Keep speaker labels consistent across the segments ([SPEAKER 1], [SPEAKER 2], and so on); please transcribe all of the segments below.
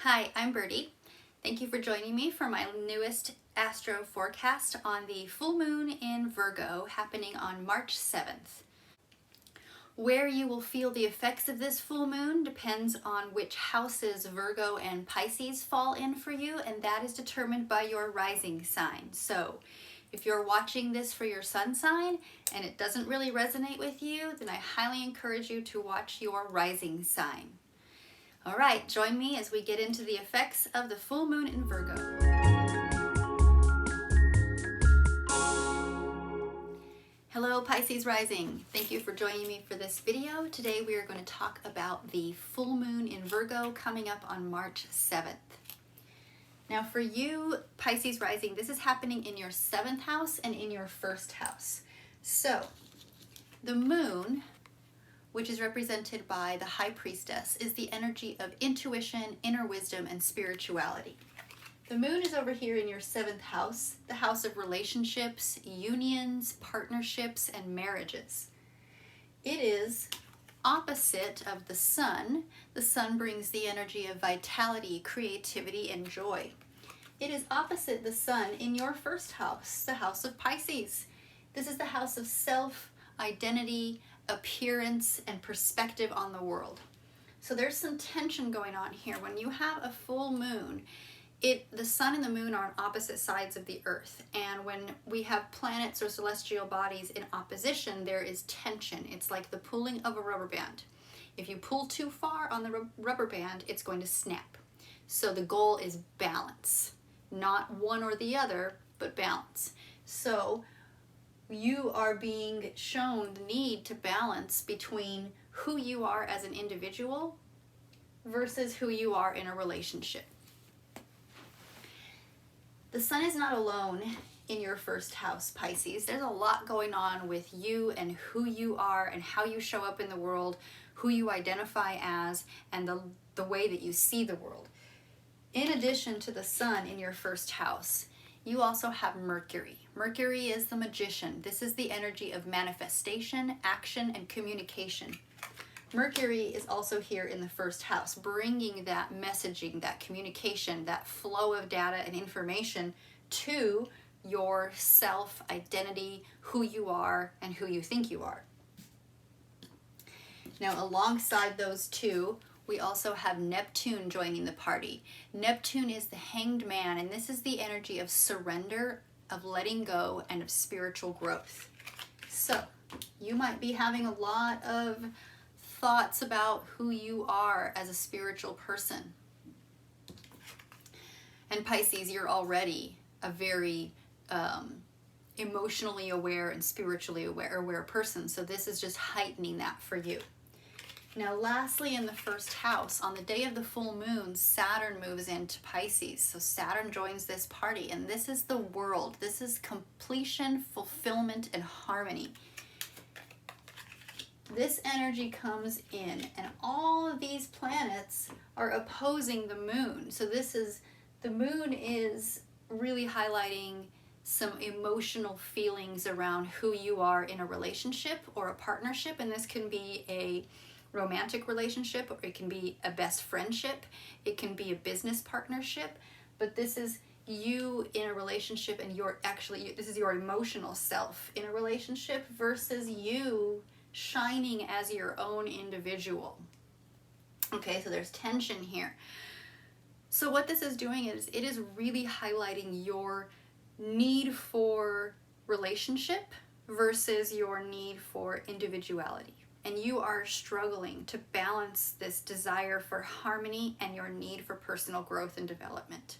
[SPEAKER 1] Hi, I'm Birdie. Thank you for joining me for my newest astro forecast on the full moon in Virgo happening on March 7th. Where you will feel the effects of this full moon depends on which houses Virgo and Pisces fall in for you, and that is determined by your rising sign. So if you're watching this for your sun sign and it doesn't really resonate with you, then I highly encourage you to watch your rising sign. All right, join me as we get into the effects of the full moon in Virgo. Hello, Pisces rising. Thank you for joining me for this video. Today we are going to talk about the full moon in Virgo coming up on March 7th. Now for you, Pisces rising, this is happening in your 7th house and in your 1st house. So the moon, which is represented by the High Priestess, is the energy of intuition, inner wisdom, and spirituality. The moon is over here in your 7th house, the house of relationships, unions, partnerships, and marriages. It is opposite of the sun. The sun brings the energy of vitality, creativity, and joy. It is opposite the sun in your 1st house, the house of Pisces. This is the house of self, identity, appearance, and perspective on the world. So there's some tension going on here. When you have a full moon, the sun and the moon are on opposite sides of the earth, and when we have planets or celestial bodies in opposition, there is tension. It's like the pulling of a rubber band. If you pull too far on the rubber band, it's going to snap. So the goal is balance, not one or the other, but balance. So you are being shown the need to balance between who you are as an individual versus who you are in a relationship. The sun is not alone in your 1st house, Pisces. There's a lot going on with you and who you are and how you show up in the world, who you identify as, and the way that you see the world. In addition to the sun in your 1st house, you also have Mercury. Mercury is the magician. This is the energy of manifestation, action, and communication. Mercury is also here in the 1st house, bringing that messaging, that communication, that flow of data and information to your self, identity, who you are, and who you think you are. Now, alongside those two, we also have Neptune joining the party. Neptune is the hanged man, and this is the energy of surrender, of letting go, and of spiritual growth. So you might be having a lot of thoughts about who you are as a spiritual person. And Pisces, you're already a very emotionally aware and spiritually aware person, so this is just heightening that for you. Now, lastly, in the 1st house, on the day of the full moon, Saturn moves into Pisces. So Saturn joins this party, and this is the world. This is completion, fulfillment, and harmony. This energy comes in, and all of these planets are opposing the moon. So the moon is really highlighting some emotional feelings around who you are in a relationship or a partnership, and this can be a romantic relationship, or it can be a best friendship, it can be a business partnership, but this is you in a relationship, and this is your emotional self in a relationship versus you shining as your own individual. Okay, so there's tension here. So what this is doing is it is really highlighting your need for relationship versus your need for individuality. And you are struggling to balance this desire for harmony and your need for personal growth and development.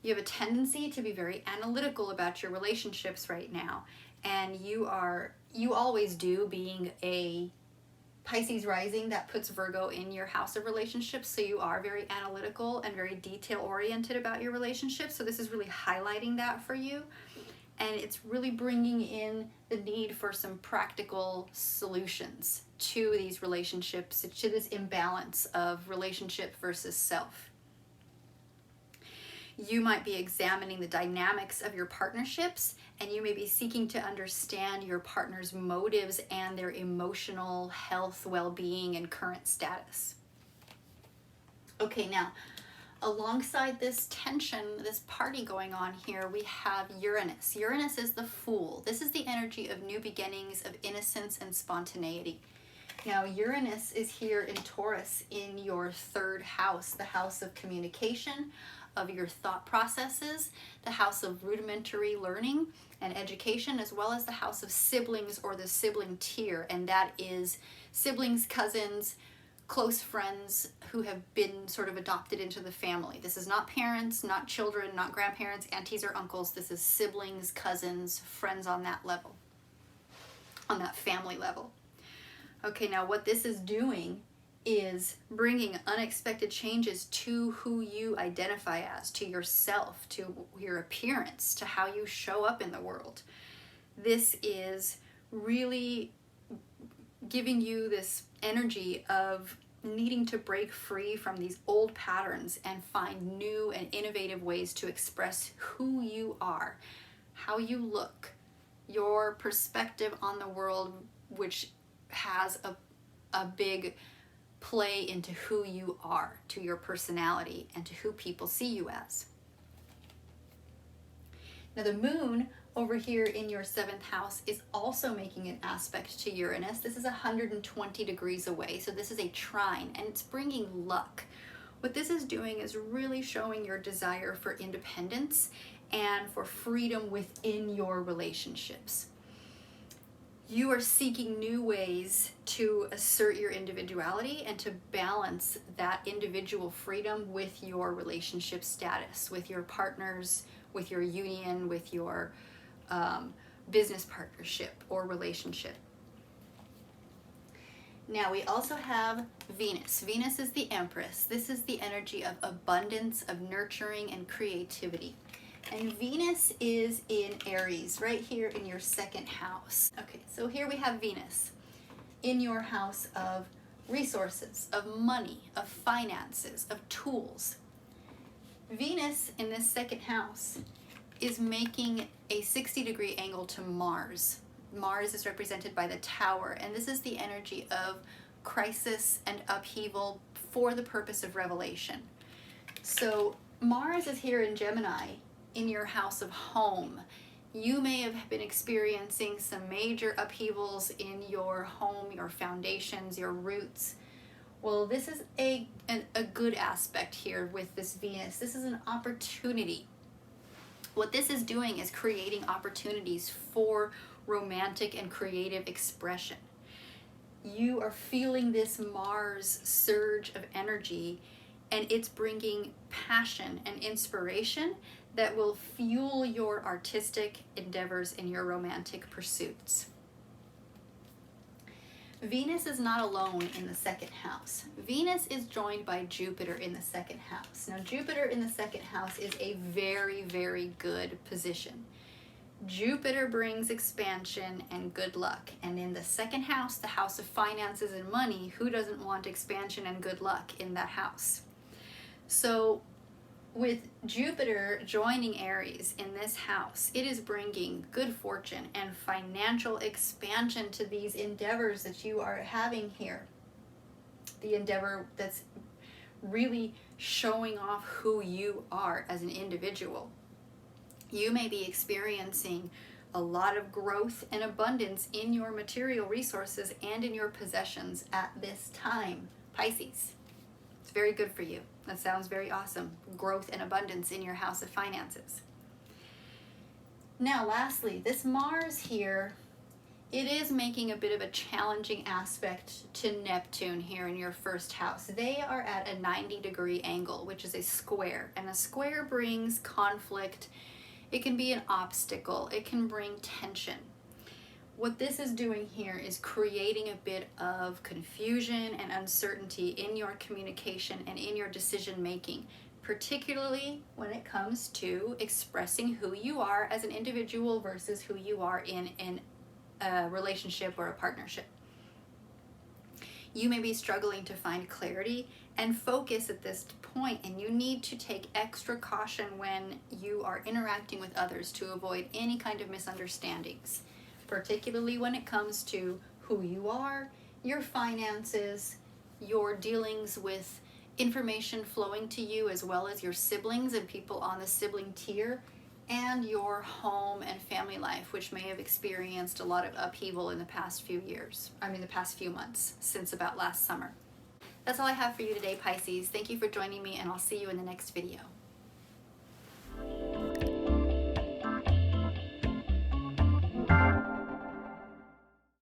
[SPEAKER 1] You have a tendency to be very analytical about your relationships right now, and you always do, being a Pisces rising that puts Virgo in your house of relationships, so you are very analytical and very detail oriented about your relationships. So this is really highlighting that for you. And it's really bringing in the need for some practical solutions to these relationships, to this imbalance of relationship versus self. You might be examining the dynamics of your partnerships, and you may be seeking to understand your partner's motives and their emotional health, well-being, and current status. Okay, now, alongside this tension, this party going on here, we have Uranus. Uranus is the Fool. This is the energy of new beginnings, of innocence and spontaneity. Now, Uranus is here in Taurus in your third house, the house of communication, of your thought processes, the house of rudimentary learning and education, as well as the house of siblings or the sibling tier, and that is siblings, cousins, close friends who have been sort of adopted into the family. This is not parents, not children, not grandparents, aunties or uncles. This is siblings, cousins, friends on that level, on that family level. Okay, now what this is doing is bringing unexpected changes to who you identify as, to yourself, to your appearance, to how you show up in the world. This is really giving you this energy of needing to break free from these old patterns and find new and innovative ways to express who you are, how you look, your perspective on the world, which has a big play into who you are, to your personality, and to who people see you as. Now the moon over here in your 7th house is also making an aspect to Uranus. This is 120 degrees away, so this is a trine, and it's bringing luck. What this is doing is really showing your desire for independence and for freedom within your relationships. You are seeking new ways to assert your individuality and to balance that individual freedom with your relationship status, with your partners, with your union, with your business partnership or relationship. Now we also have Venus. Venus is the Empress. This is the energy of abundance, of nurturing and creativity. And Venus is in Aries, right here in your 2nd house. Okay, so here we have Venus in your house of resources, of money, of finances, of tools. Venus in this 2nd house is making a 60-degree angle to Mars. Mars is represented by the Tower, and this is the energy of crisis and upheaval for the purpose of revelation. So Mars is here in Gemini in your house of home. You may have been experiencing some major upheavals in your home, your foundations, your roots. Well, this is a good aspect here with this Venus. This is an opportunity. What this is doing is creating opportunities for romantic and creative expression. You are feeling this Mars surge of energy, and it's bringing passion and inspiration that will fuel your artistic endeavors and your romantic pursuits. Venus is not alone in the 2nd house. Venus is joined by Jupiter in the 2nd house. Now, Jupiter in the 2nd house is a very, very good position. Jupiter brings expansion and good luck. And in the 2nd house, the house of finances and money, who doesn't want expansion and good luck in that house? So with Jupiter joining Aries in this house, it is bringing good fortune and financial expansion to these endeavors that you are having here. The endeavor that's really showing off who you are as an individual. You may be experiencing a lot of growth and abundance in your material resources and in your possessions at this time, Pisces. It's very good for you. That sounds very awesome. Growth and abundance in your house of finances. Now, lastly, this Mars here, it is making a bit of a challenging aspect to Neptune here in your 1st house. They are at a 90-degree angle, which is a square. And a square brings conflict. It can be an obstacle. It can bring tension. What this is doing here is creating a bit of confusion and uncertainty in your communication and in your decision making, particularly when it comes to expressing who you are as an individual versus who you are in a relationship or a partnership. You may be struggling to find clarity and focus at this point, and you need to take extra caution when you are interacting with others to avoid any kind of misunderstandings, particularly when it comes to who you are, your finances, your dealings with information flowing to you, as well as your siblings and people on the sibling tier, and your home and family life, which may have experienced a lot of upheaval in the past few the past few months, since about last summer. That's all I have for you today, Pisces. Thank you for joining me, and I'll see you in the next video.